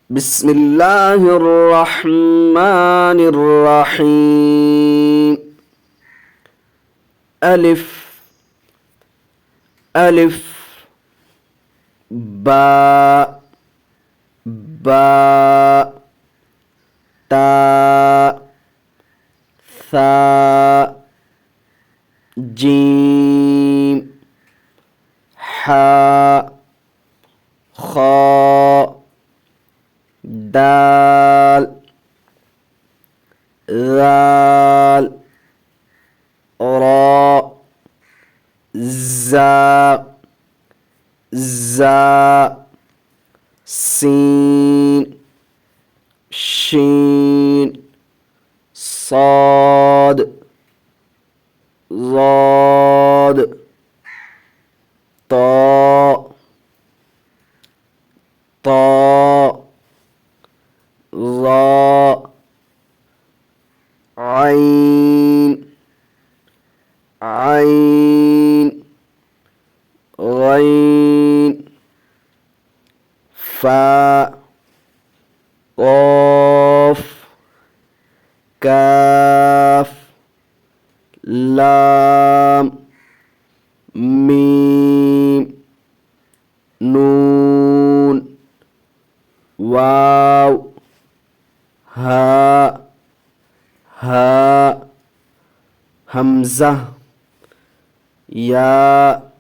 بسم الله الرحمن الرحيم. ألف ألف باء باء تاء ثاء جيم حاء خاء دال ذال راء زاء زاء سين شين صاد ضاد طاء طاء ظاء عين عين غين فاء قاف كاف لام ميم نون واو هاء همزة ياء